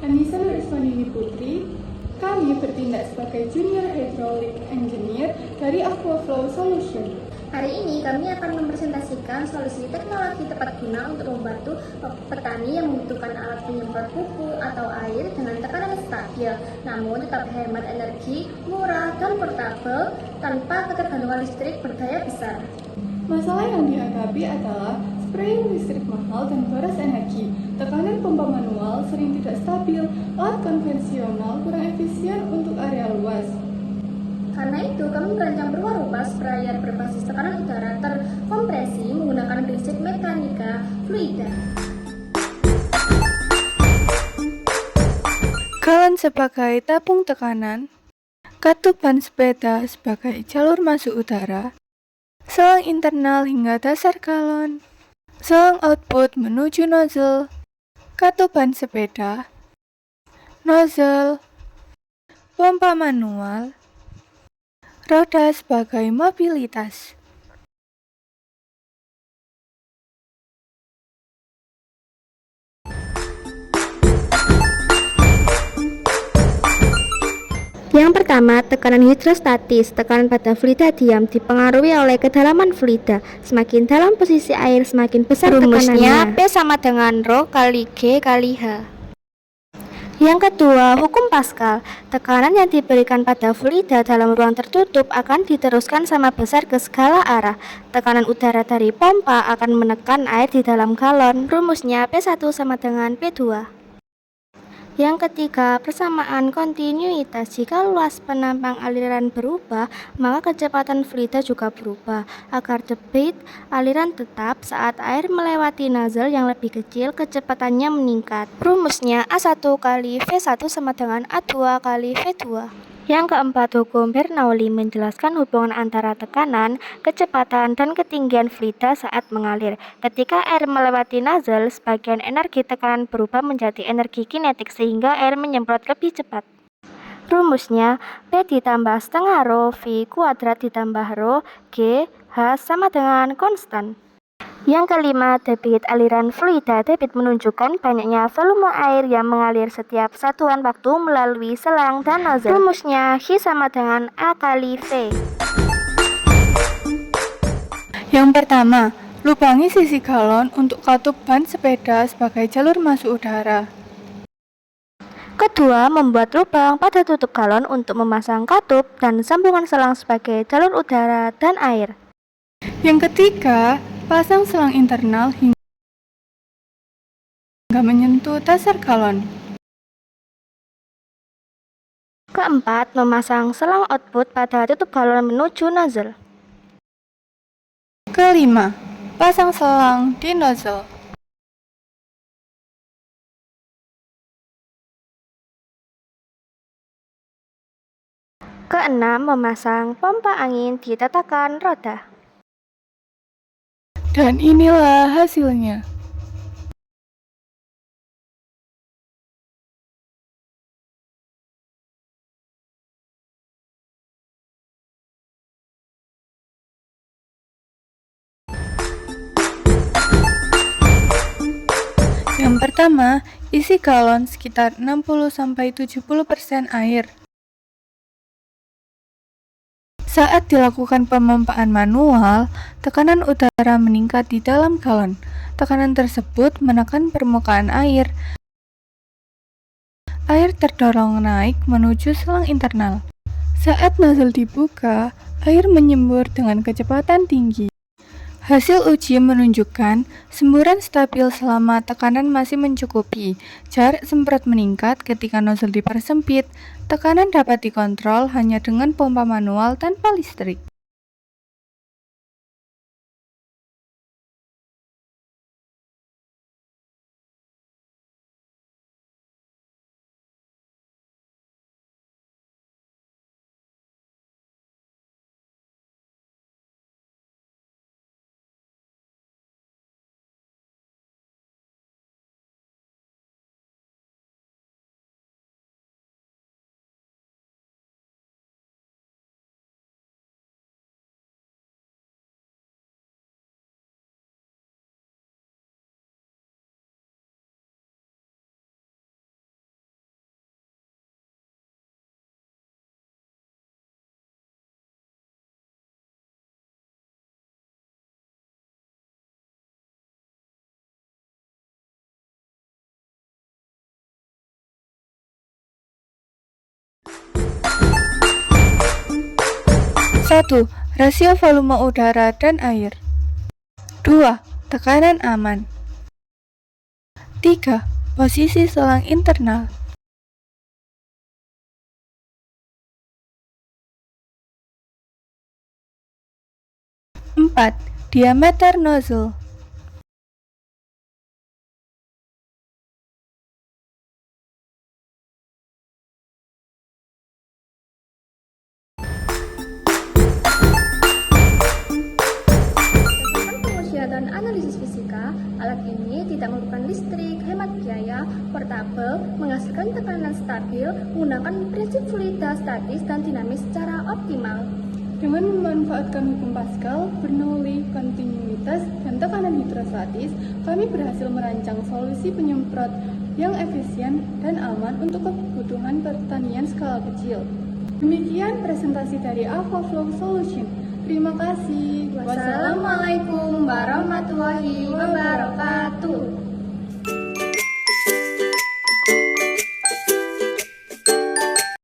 Anissa Nurismanini Putri. Kami bertindak sebagai Junior Hydraulic Engineer dari Aquaflow Solution. Hari ini kami akan mempresentasikan solusi teknologi tepat guna untuk membantu petani yang membutuhkan alat penyemprot pupuk atau air dengan tekanan stabil, namun tetap hemat energi, murah, dan portabel tanpa ketergantungan listrik berdaya besar. Masalah yang dihadapi adalah spraying listrik mahal dan boros energi, tekanan pompa manual sering tidak stabil, alat konvensional kurang efisien untuk area luas. Karena itu, kami merancang perwarupa sprayer berbasis tekanan udara terkompresi menggunakan prinsip mekanika fluida. Galon sebagai tabung tekanan, katup ban sepeda sebagai jalur masuk udara, selang internal hingga dasar galon, selang output menuju nozzle, katup ban sepeda, nozzle, pompa manual, roda sebagai mobilitas. Yang pertama, tekanan hidrostatis. Tekanan pada fluida diam dipengaruhi oleh kedalaman fluida. Semakin dalam posisi air, semakin besar tekanannya. P sama dengan Rho kali G kali H. Yang kedua, hukum Pascal. Tekanan yang diberikan pada fluida dalam ruang tertutup akan diteruskan sama besar ke segala arah. Tekanan udara dari pompa akan menekan air di dalam galon. Rumusnya P1 sama dengan P2. Yang ketiga, persamaan kontinuitas. Jika luas penampang aliran berubah, maka kecepatan fluida juga berubah. Agar debit aliran tetap, saat air melewati nozzle yang lebih kecil, kecepatannya meningkat. Rumusnya A1 kali V1 sama dengan A2 kali V2. Yang keempat, hukum Bernoulli menjelaskan hubungan antara tekanan, kecepatan, dan ketinggian fluida saat mengalir. Ketika air melewati nozzle, sebagian energi tekanan berubah menjadi energi kinetik sehingga air menyemprot lebih cepat. Rumusnya P ditambah setengah Rho V kuadrat ditambah Rho G H sama dengan konstan. Yang kelima, debit aliran fluida. Debit menunjukkan banyaknya volume air yang mengalir setiap satuan waktu melalui selang dan nozzle. Rumusnya H sama dengan A kali V. Yang pertama, lubangi sisi galon untuk katup ban sepeda sebagai jalur masuk udara. Kedua, membuat lubang pada tutup galon untuk memasang katup dan sambungan selang sebagai jalur udara dan air. Yang ketiga, pasang selang internal hingga menyentuh dasar galon. Keempat, memasang selang output pada tutup galon menuju nozzle. Kelima, pasang selang di nozzle. Keenam, memasang pompa angin di tatakan roda. Dan inilah hasilnya. Yang pertama, isi galon sekitar 60-70% air. Saat dilakukan pemompaan manual, tekanan udara meningkat di dalam galon. Tekanan tersebut menekan permukaan air. Air terdorong naik menuju selang internal. Saat nozzle dibuka, air menyembur dengan kecepatan tinggi. Hasil uji menunjukkan semburan stabil selama tekanan masih mencukupi. Jarak semprot meningkat ketika nozzle dipersempit. Tekanan dapat dikontrol hanya dengan pompa manual tanpa listrik. 1. Rasio volume udara dan air. 2. Tekanan aman. 3. Posisi selang internal. 4. Diameter nozzle. 5. Dan analisis fisika, alat ini tidak memerlukan listrik, hemat biaya, portabel, menghasilkan tekanan stabil, menggunakan prinsip fluiditas statis dan dinamis secara optimal. Dengan memanfaatkan hukum Pascal, Bernoulli, kontinuitas, dan tekanan hidrostatis, kami berhasil merancang solusi penyemprot yang efisien dan aman untuk kebutuhan pertanian skala kecil. Demikian presentasi dari Aquaflow Solution. Terima kasih. Wassalamualaikum warahmatullahi wabarakatuh.